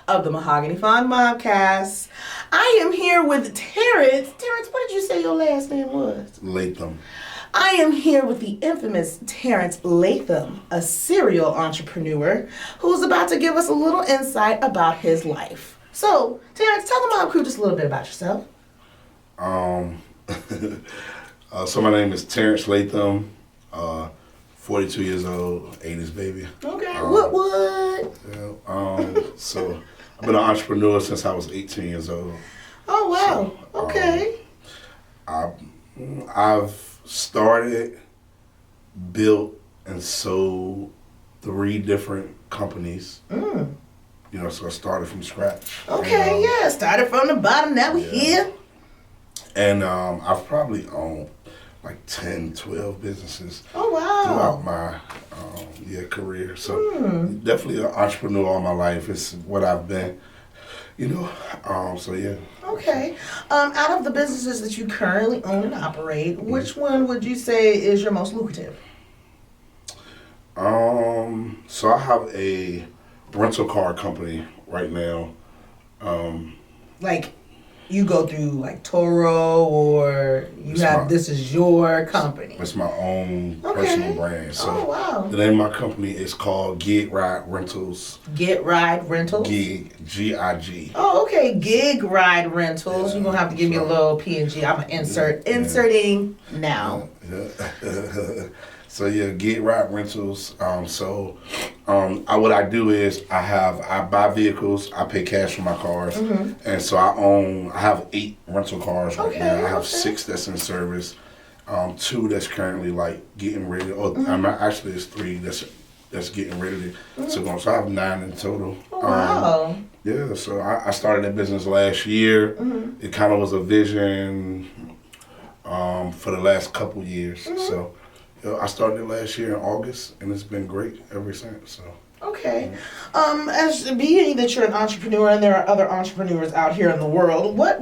of the Mahogany Fond Mobcast. I am here with Terence. Terence, what did you say your last name was? Latham. I am here with the infamous Terence Latham, a serial entrepreneur who's about to give us a little insight about his life. So, Terence, tell the mob crew just a little bit about yourself. So my name is Terence Latham, 42 years old, 80s baby. Okay, what? Yeah, so I've been an entrepreneur since I was 18 years old. Oh, wow. So, okay. I've started, built, and sold 3 different companies. You know, so I started from scratch. Okay, and, started from the bottom, now we're here. And I've probably owned like 10, 12 businesses Oh, throughout my career. So definitely an entrepreneur all my life. It's what I've been, you know. So yeah. Okay. Out of the businesses that you currently own and operate, which one would you say is your most lucrative? So I have a rental car company right now. Like, you go through like Toro, or this is your company? It's my own personal brand. So oh, wow. the name of my company is called Gig Ride Rentals. Gig Ride Rentals? Gig, G-I-G. Oh, okay. Gig Ride Rentals. You're going to have to give me a little P&G. I'm going to inserting now. Yeah. So yeah, Gig Ride Rentals. What I do is I buy vehicles. I pay cash for my cars, and so I have 8 rental cars right now. I have 6 that's in service, 2 that's currently like getting ready. Actually it's 3 that's getting ready to go. So I have 9 in total. Oh, wow. Yeah. So I started that business last year. It kind of was a vision for the last couple years. So. I started it last year in August, and it's been great ever since. So. Okay. As being that you're an entrepreneur and there are other entrepreneurs out here in the world, what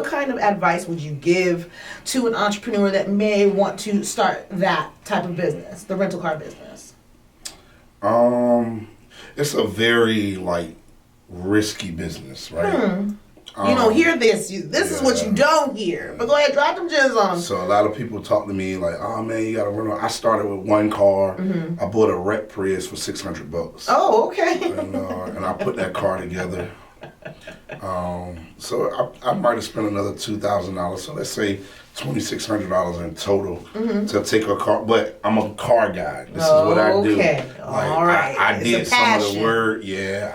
kind of advice would you give to an entrepreneur that may want to start that type of business, the rental car business? It's a very risky business, right? You don't hear this. This is what you don't hear. But go ahead, drop them gems on them. So a lot of people talk to me like, "Oh man, you gotta run." I started with 1 car. I bought a wreck Prius for $600. Oh, okay. And I put that car together. So I might have spent another $2,000. So let's say $2,600 in total to take a car. But I'm a car guy. This is what I do. Okay. All right. I did some of the work. Yeah.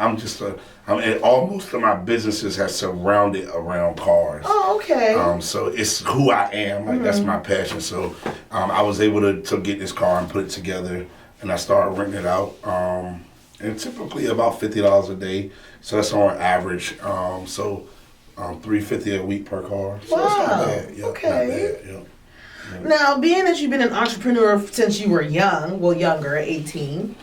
And most of my businesses have surrounded around cars. Oh, okay. So it's who I am. That's my passion. So I was able to get this car and put it together, and I started renting it out. And typically about $50 a day. So that's on average. $350 a week per car. So it's not bad. Yeah, okay. Not bad. Yeah. Now, being that you've been an entrepreneur since you were younger, 18.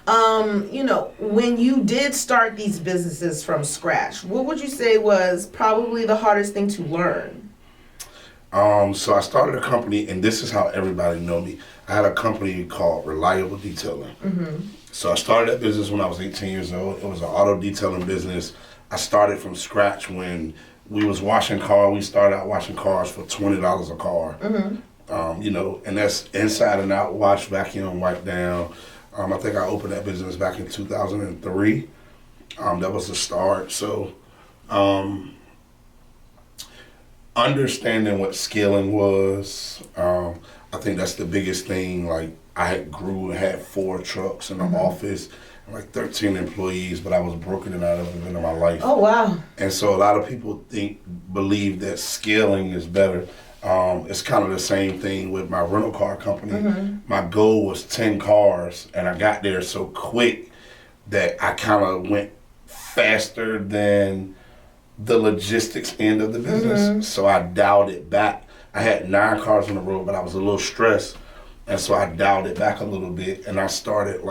When you did start these businesses from scratch, what would you say was probably the hardest thing to learn? So I started a company, and this is how everybody know me. I had a company called Reliable Detailing. So I started that business when I was 18 years old. It was an auto detailing business. I started from scratch when we was washing cars. We started out washing cars for $20 a car. And that's inside and out, wash, vacuum, wipe down. I think I opened that business back in 2003. That was the start. So, understanding what scaling was, I think that's the biggest thing. Like, I had 4 trucks in the office, and 13 employees, but I was broke in and out of everything in my life. Oh, wow. And so a lot of people believe that scaling is better. It's kind of the same thing with my rental car company. My goal was 10 cars, and I got there so quick that I kind of went faster than the logistics end of the business. So I dialed it back. I had 9 cars on the road, but I was a little stressed, and so I dialed it back a little bit, and I started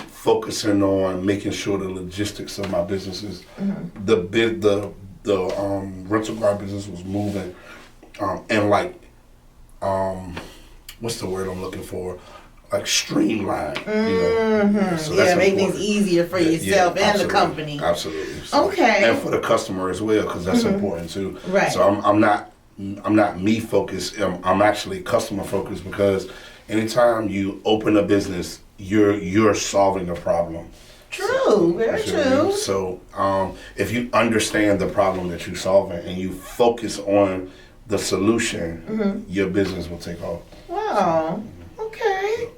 focusing on making sure the logistics of my businesses, the rental car business was moving. And what's the word I'm looking for? like streamlined. So that's make important. things easier for yourself and the company. Absolutely. So, Okay. and for the customer as well, because that's important too. Right. So I'm not me focused. I'm actually customer focused, because anytime you open a business, you're solving a problem. True, very true. So if you understand the problem that you're solving and you focus on the solution, your business will take off. Wow. Okay.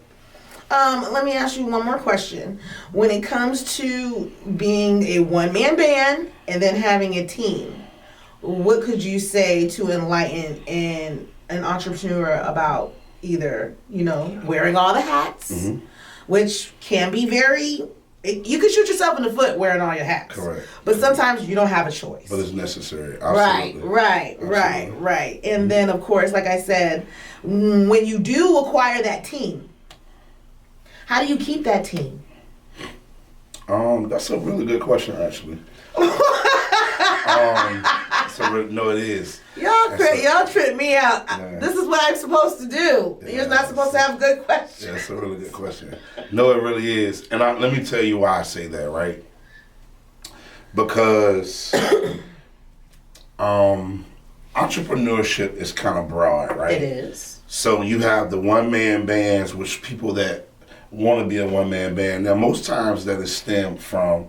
Let me ask you one more question. When it comes to being a one-man band and then having a team, what could you say to enlighten an entrepreneur about either, wearing all the hats, which can be you can shoot yourself in the foot wearing all your hats. Correct. But sometimes you don't have a choice. But it's necessary. Absolutely. Right. And then, of course, like I said, when you do acquire that team, how do you keep that team? That's a really good question, actually. No, it is. Y'all trip me out. Yeah. This is what I'm supposed to do. Yeah, You're not supposed to have good questions. Yeah, that's a really good question. No, it really is. And let me tell you why I say that, right? Because entrepreneurship is kind of broad, right? It is. So you have the one-man bands, which people that want to be a one-man band. Now, most times that is stemmed from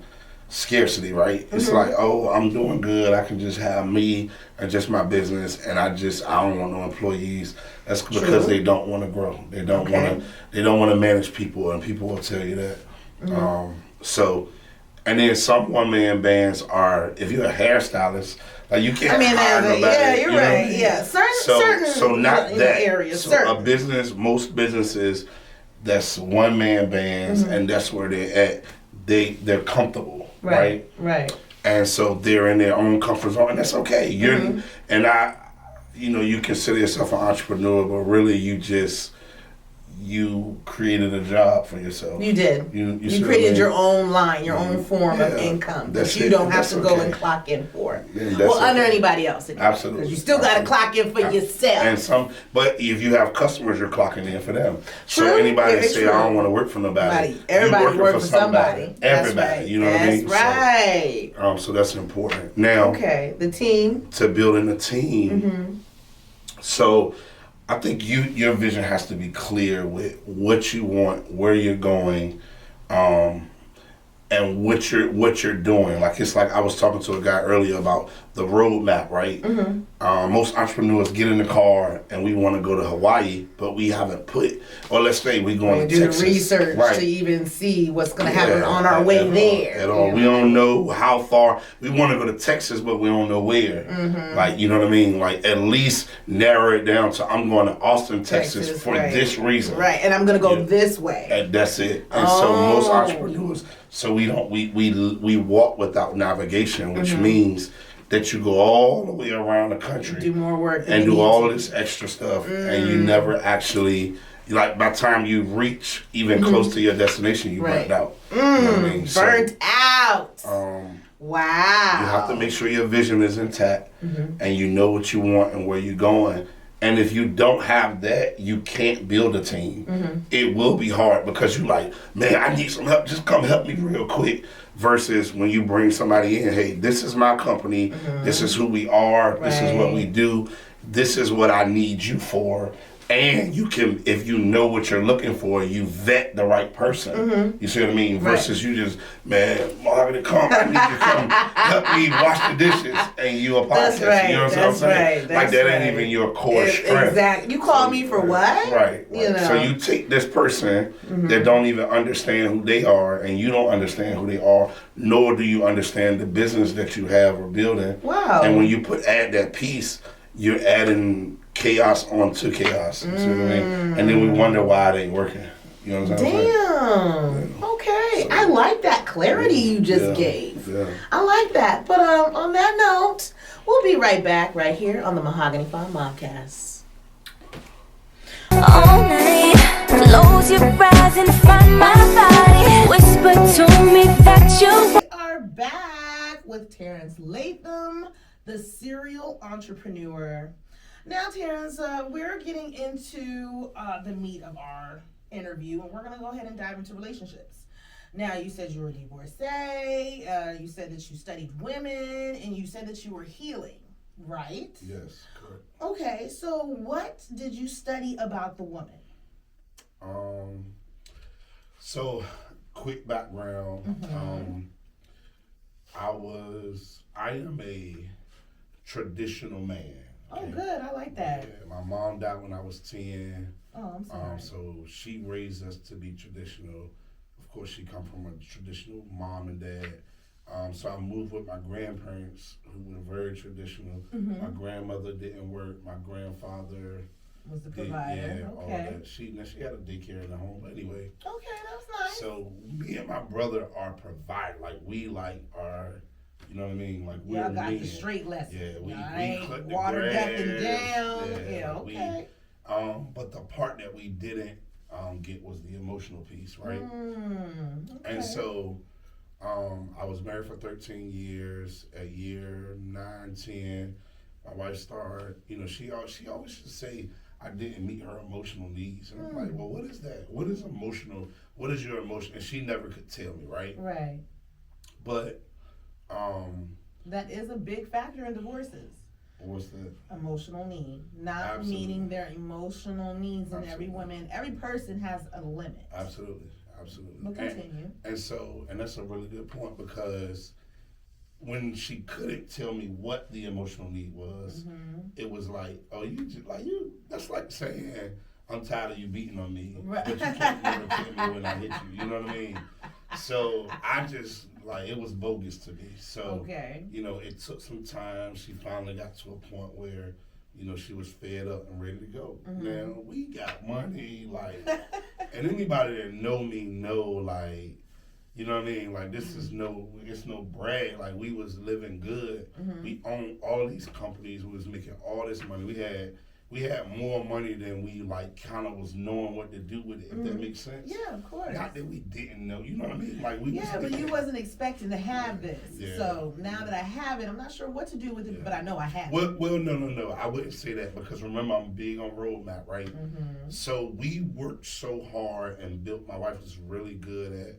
scarcity, right? It's like, oh, I'm doing good. I can just have me and just my business, and I don't want no employees. That's because they don't want to grow. They don't want to manage people, and people will tell you that. And then some one-man bands are, if you're a hairstylist, like you can't hire nobody. Yeah, you're right. Yeah, certain not that areas. So a business, most businesses, that's one-man bands, and that's where they're at. They're comfortable, right? And so they're in their own comfort zone, and that's okay. You consider yourself an entrepreneur, but really you created a job for yourself. You did. You created your own line, your own form of income that you don't have to go and clock in for. Under anybody else. Absolutely. Because you still got to clock in for yourself. But if you have customers, you're clocking in for them. True. So anybody that say, I don't want to work for nobody. Everybody works for somebody. Everybody. You know what I mean? That's right. So that's important. Now, the team. To building a team. So I think your vision has to be clear with what you want, where you're going, and what you're doing. Like, it's like I was talking to a guy earlier about the roadmap, right? Most entrepreneurs get in the car and we want to go to Hawaii, but we haven't or let's say we're going to Texas. Do the research to even see what's going to happen on our way there. At all. We don't know how far. We want to go to Texas, but we don't know where. Like, you know what I mean? Like, at least narrow it down to, I'm going to Austin, Texas for this reason. Right, and I'm going to go this way. And that's it. And so most entrepreneurs, we walk without navigation, which means that you go all the way around the country, do more work, and do all this extra stuff, and you never actually, like, by the time you reach even close to your destination, you burnt out. You know what I mean? Burnt out. Wow. You have to make sure your vision is intact, and you know what you want and where you're going. And if you don't have that, you can't build a team. It will be hard because you're like, man, I need some help. Just come help me real quick. Versus when you bring somebody in, hey, this is my company. This is who we are. This is what we do. This is what I need you for. And you can, if you know what you're looking for, you vet the right person. You see what I mean? Versus you just, man, Marvin, come, I need you to come help me wash the dishes, and you a podcast. Right. You know what I'm saying? Like, that ain't even your core strength. Exactly. You call me for what? Right. You know. So you take this person that don't even understand who they are, and you don't understand who they are, nor do you understand the business that you have or building. Wow. And when you add that piece, you're adding chaos onto chaos. You see what I mean? And then we wonder why it ain't working. You know what I'm saying? Damn. Okay. So, I like that clarity you just gave. Yeah. I like that. But on that note, we'll be right back right here on the Mahogany Farm Mobcast. All night, close your eyes and find my body. Whisper to me that you. We are back with Terence Latham, the serial entrepreneur. Now, Terence, we're getting into the meat of our interview, and we're going to go ahead and dive into relationships. Now, you said you were a divorcee, you said that you studied women, and you said that you were healing, right? Yes, correct. Okay, so what did you study about the woman? So quick background. I am a traditional man. Oh, good. I like that. Yeah, my mom died when I was 10. Oh, I'm sorry. So she raised us to be traditional. Of course, she come from a traditional mom and dad. So I moved with my grandparents, who were very traditional. My grandmother didn't work. My grandfather Was the provider. all Okay. that. She had a daycare in the home, but anyway. Okay, that's nice. So me and my brother are provided. Like we are, you know what I mean? Like we're Y'all got men. the straight lesson. Yeah, we ain't cut the water grass. nothing down. Yeah, okay. But the part that we didn't get was the emotional piece, right? Okay. And so I was married for 13 years. At year 9, 10, my wife started, she always used to say I didn't meet her emotional needs. And I'm like, well, what is that? What is emotional? What is your emotion? And she never could tell me, right? Right. But that is a big factor in divorces. what's that? Emotional need. Not Absolutely. meeting their emotional needs, and every person has a limit. Absolutely. But continue. And that's a really good point, because when she couldn't tell me what the emotional need was, it was like, oh, that's like saying, I'm tired of you beating on me, Right. but you can't never tell me when I hit you. You know what I mean? So I just, it was bogus to me. So, Okay. It took some time. She finally got to a point where, she was fed up and ready to go. Now, we got money, and anybody that know me know, you know what I mean? This is it's no brag. We was living good. We owned all these companies. We was making all this money. We had more money than we kind of was knowing what to do with it, if that makes sense. Yeah, of course. Not that we didn't know, you know what I mean? But you wasn't expecting to have this. Yeah. So now that I have it, I'm not sure what to do with it, but I know I have it. Well, no. I wouldn't say that, because remember, I'm big on roadmap, right? So we worked so hard and built. My wife was really good at.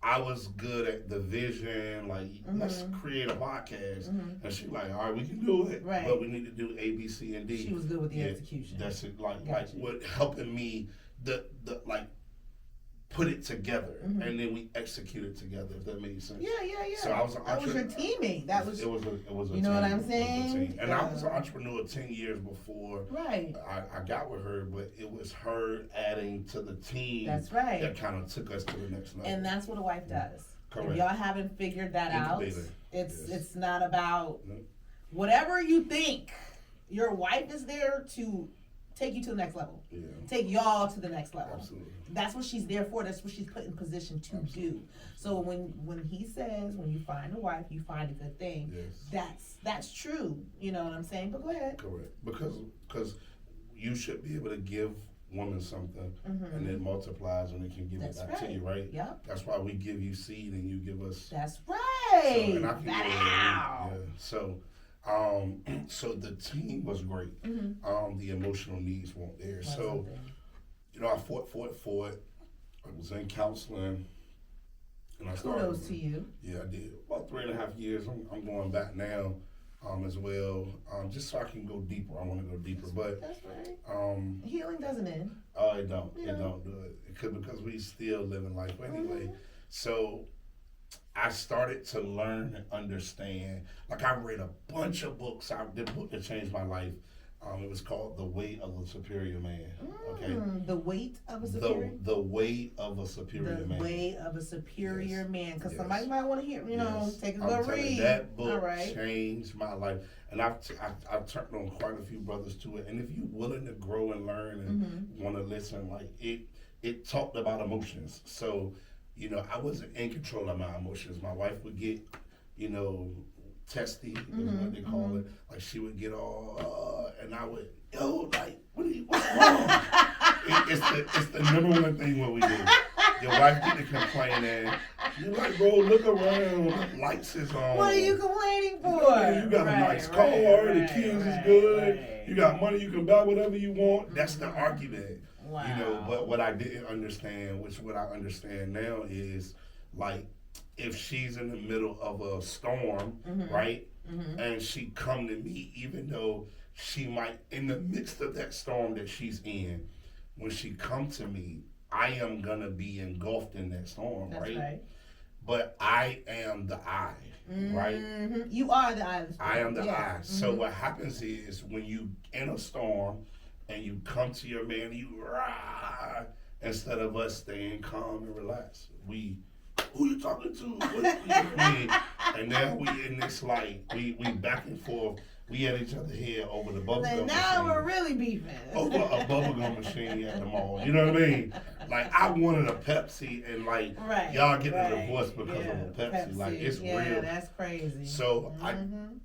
I was good at the vision, let's create a podcast. And she all right, we can do it, right. But we need to do A, B, C, and D. She was good with the execution. That's it, what helping me, put it together, and then we execute it together, if that makes sense. Yeah. So I was that was your teammate. That was. It was a you know team. what I'm saying? And I was an entrepreneur 10 years before. Right. I got with her, but it was her adding to the team. That's right. That kind of took us to the next level. And that's what a wife does. Correct. If y'all haven't figured that out, it's Yes. not about whatever you think. Your wife is there to take you to the next level. Yeah. Take y'all to the next level. Absolutely. That's what she's there for. That's what she's put in position to do. So when he says, when you find a wife, you find a good thing. Yes. That's true. You know what I'm saying? But go ahead. Correct. Because you should be able to give women something, and it multiplies when it can give it back to you, right? Yep. That's why we give you seed and you give us. That's right. So, and I can Wow. Yeah. So the team was great. The emotional needs weren't there. So, I fought. I was in counseling, and I started. Kudos to you. Yeah, I did about 3.5 years. I'm going back now, as well, just so I can go deeper. I want to go deeper, but that's right. Healing doesn't end. Oh, it don't. Yeah. It don't do it because we still living life anyway. So I started to learn and understand. I read a bunch of books. The book that changed my life. It was called The Weight of a Superior Man. Okay. The weight of a superior. The weight of a superior man. The weight of a superior man. Because Yes. somebody might want to hear. Take a I'm good telling read. you, that book All right. changed my life, and I've turned on quite a few brothers to it. And if you're willing to grow and learn and want to listen, it talked about emotions. So, I wasn't in control of my emotions. My wife would get, testy is what they call it. She would get all, and I would, what's wrong? It's the number one thing what we do. Your wife get to complaining. You're like, bro, look around. Lights is on. What are you complaining for? You got a nice car. The kids is good. You got money. You can buy whatever you want. That's the argument. Wow. You know, but what I didn't understand, which what I understand now is like if she's in the middle of a storm, right? And she come to me, even though she might in the midst of that storm that she's in, when she come to me, I am gonna be engulfed in that storm, That's right. But I am the eye, right? You are the eye of the storm. I am the eye. So what happens is when you in a storm and you come to your man, you rah, instead of us staying calm and relaxed. Who you talking to? What you mean? And then we in this like we back and forth. We at each other here over the bubblegum machine. Now we're really beefing. Over a bubblegum machine at the mall. You know what I mean? Like I wanted a Pepsi and like y'all getting a divorce because of a Pepsi. Like it's real. Yeah, that's crazy. So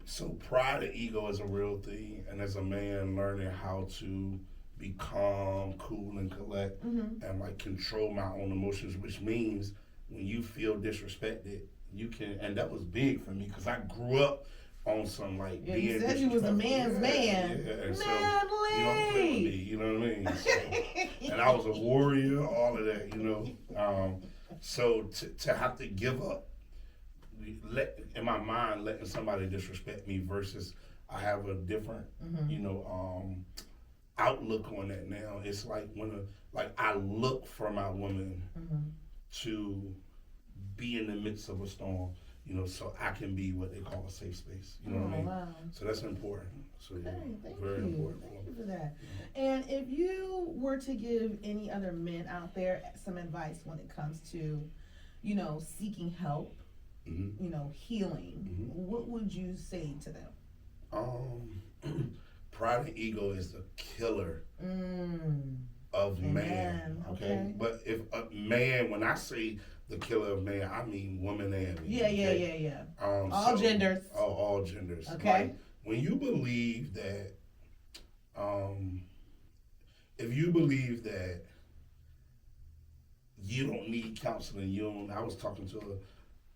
so pride and ego is a real thing, and as a man learning how to be calm, cool, and collect, and like control my own emotions, which means when you feel disrespected, you can, and that was big for me because I grew up on some like being you said you was a man's man. Yeah, and manly. so you don't play with me, you know what I mean? So, and I was a warrior, all of that, you know. So to have to give up, in my mind, letting somebody disrespect me versus I have a different, you know, outlook on that now. It's like like I look for my woman to be in the midst of a storm, you know, so I can be what they call a safe space. You know what I mean? Wow. So that's important. So Okay, very important. Thank you for that. And if you were to give any other men out there some advice when it comes to, you know, seeking help, you know, healing, what would you say to them? Pride and ego is the killer of man. Okay? But if a man, when I say the killer of man, I mean woman and man. Yeah. All genders. All genders. Okay. Like, when you believe that, if you believe that you don't need counseling, I was talking to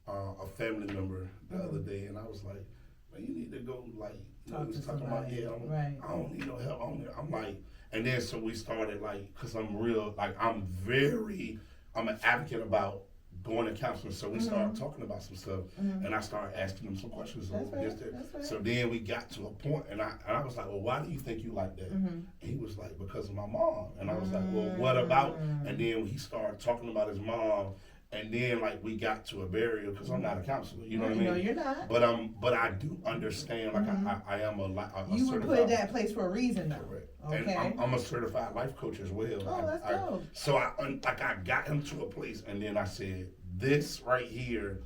a family member the other day, and I was like, man, you need to go, like, Talk to talking somebody. about, Right. I don't need no help. I'm like, and then so we started, like, because I'm real, like, I'm an advocate about going to counseling. So we started talking about some stuff, and I started asking them some questions. That's right. So then we got to a point, and I was like, well, why do you think you like that? And he was like, because of my mom. And I was like, well, what about? And then he started talking about his mom. And then, like, we got to a barrier because I'm not a counselor. You know what I mean? No, you're not. But I do understand. Like, I am a you were put in that place for a reason, though. Correct. Okay. And I'm a certified life coach as well. Oh, that's dope. So I got him to a place, and then I said, this right here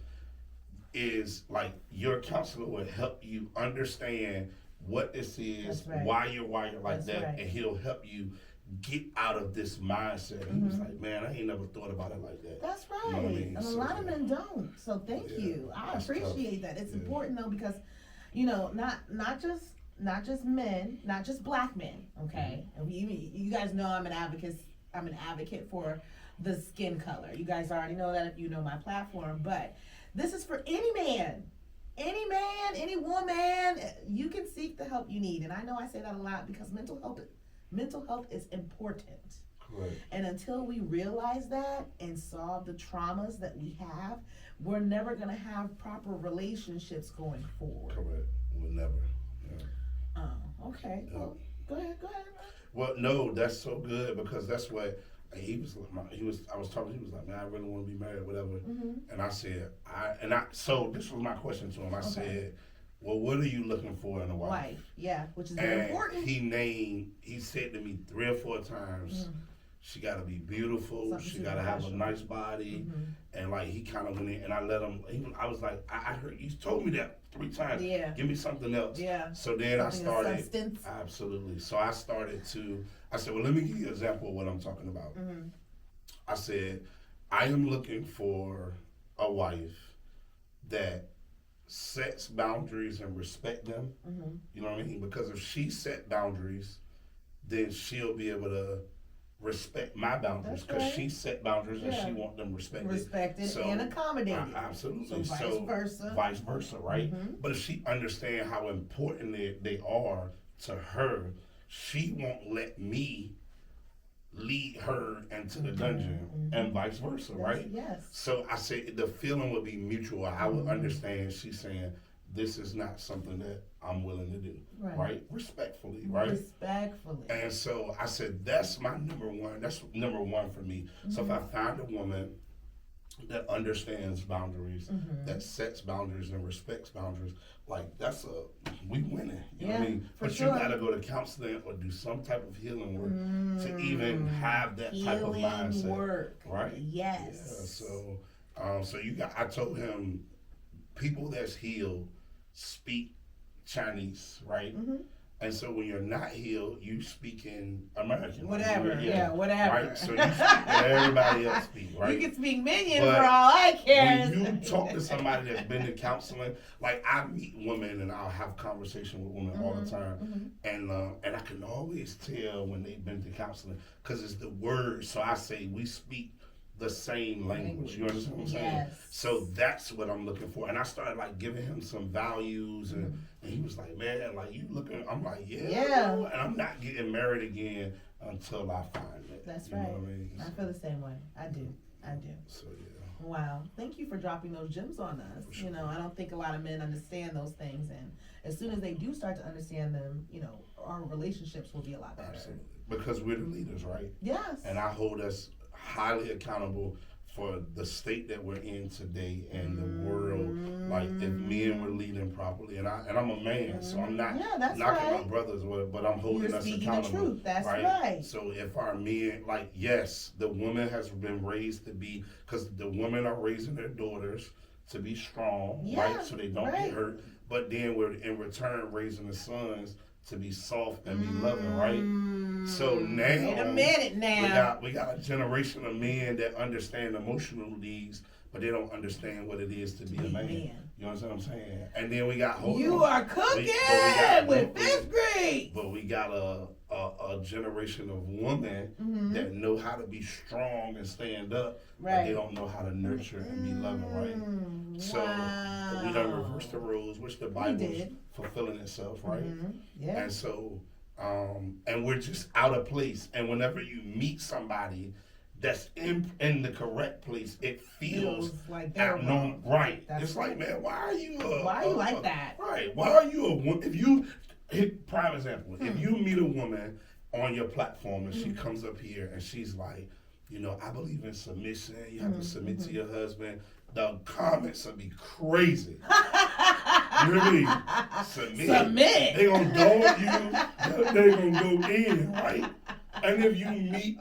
is like your counselor will help you understand what this is, why you're like that, and he'll help you get out of this mindset. And he was like, man, I ain't never thought about it like that. That's right. You know what I mean? And a lot of men don't. So thank you. I appreciate that. It's important though, because, you know, not just men, not just black men, okay? And you guys know I'm an advocate for the skin color. You guys already know that if you know my platform, but this is for any man, any woman. You can seek the help you need. And I know I say that a lot because mental health is important. Correct. And until we realize that and solve the traumas that we have, we're never going to have proper relationships going forward. Correct. We'll never. Yeah. Oh, okay. Yeah. Well, go ahead. Well, no, that's so good because that's what he was. He was like, man, I really want to be married, whatever. And I said, so this was my question to him. I said, well, what are you looking for in a wife? Yeah, which is very important. He said to me 3 or 4 times, she got to be beautiful, she got to have a nice body, and like he kind of went in, and I let him, I was like, I heard, you told me that 3 times, give me something else. Yeah. So then I started, substance. Absolutely, so I said, well, let me give you an example of what I'm talking about. I said, I am looking for a wife that sets boundaries and respect them. You know what I mean? Because if she set boundaries, then she'll be able to respect my boundaries because she set boundaries and she want them respected and accommodated. Absolutely. So vice versa, right? But if she understands how important they are to her, she won't let me lead her into the dungeon and vice versa, right? Yes. So I say the feeling would be mutual. I would understand she's saying, this is not something that I'm willing to do, right? Respectfully, right? Respectfully. And so I said, that's my number one. That's number one for me. So if I find a woman that understands boundaries, that sets boundaries and respects boundaries, like we winning. You know what I mean? But sure. you gotta go to counseling or do some type of healing work to even have that type of mindset. Work. Right? Yes. Yeah. So I told him, people that's healed speak Chinese, right? And so when you're not healed, you speak in American. Whatever, whatever. Right? So you speak what everybody else speaks, right? You can speak minion for all I care. When you talk to somebody that's been to counseling, like I meet women and I'll have conversation with women all the time, and I can always tell when they've been to counseling because it's the words. So I say we speak the same language. You understand what I'm saying? Yes. So that's what I'm looking for. And I started like giving him some values and he was like, man, like you looking, I'm like, yeah. And I'm not getting married again until I find it. That's you right. Know what I mean? I feel the same way. I do. So yeah. Wow. Thank you for dropping those gems on us. Sure. You know, I don't think a lot of men understand those things, and as soon as they do start to understand them, you know, our relationships will be a lot better. Absolutely. Because we're the leaders, right? Yes. And I hold us highly accountable for the state that we're in today and the world. Like if men were leading properly, and I'm a man, so I'm not knocking my brothers, but I'm holding us accountable. The truth. That's right. So if our men, like yes, the woman has been raised to be, because the women are raising their daughters to be strong, right? So they don't get hurt. But then we're in return raising the sons to be soft and be loving, right? So now, wait a minute now. We got a generation of men that understand emotional needs, but they don't understand what it is to be a man. You understand what I'm saying? And then we got you are cooking with fifth grade. But we got a generation of women that know how to be strong and stand up, but they don't know how to nurture and be loving, right? So we done reversed the roles, which the Bible's fulfilling itself, right? Yeah. And so, and we're just out of place. And whenever you meet somebody that's in the correct place, it feels like they're abnormal, right? That's it's like, man, why are you like that? Right? Why are you a woman? If you, prime example, if you meet a woman on your platform and she comes up here and she's like, you know, I believe in submission. You have to submit to your husband. The comments will be crazy. You hear me? Submit. They gonna dog you. They gonna go in, right? And if you meet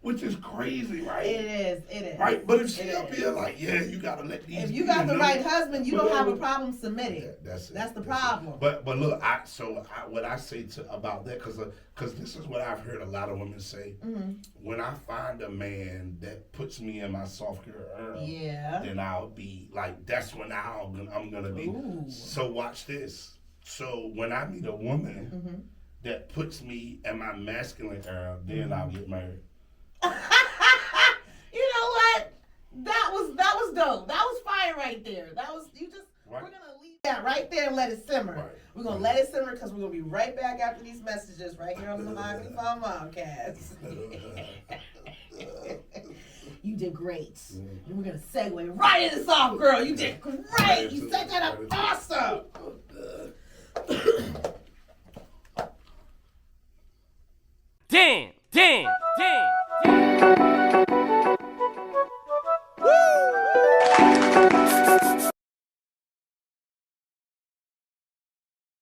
which is crazy, right? It is. Right? But if she up here like, yeah, you gotta let these. If you got the right husband, you don't have a problem submitting. That's the problem. But look, what I say about that, because this is what I've heard a lot of women say. When I find a man that puts me in my soft girl, then I'll be like, that's when I'm gonna be. Ooh. So watch this. So when I meet a woman that puts me in my masculine era, then I'll get married. You know what? That was dope. That was fire right there. We're gonna leave that right there and let it simmer. Right. We're gonna let it simmer because we're gonna be right back after these messages right here on the MFM Momcast. You did great. And we're gonna segue right into soft girl. You did great. You set that up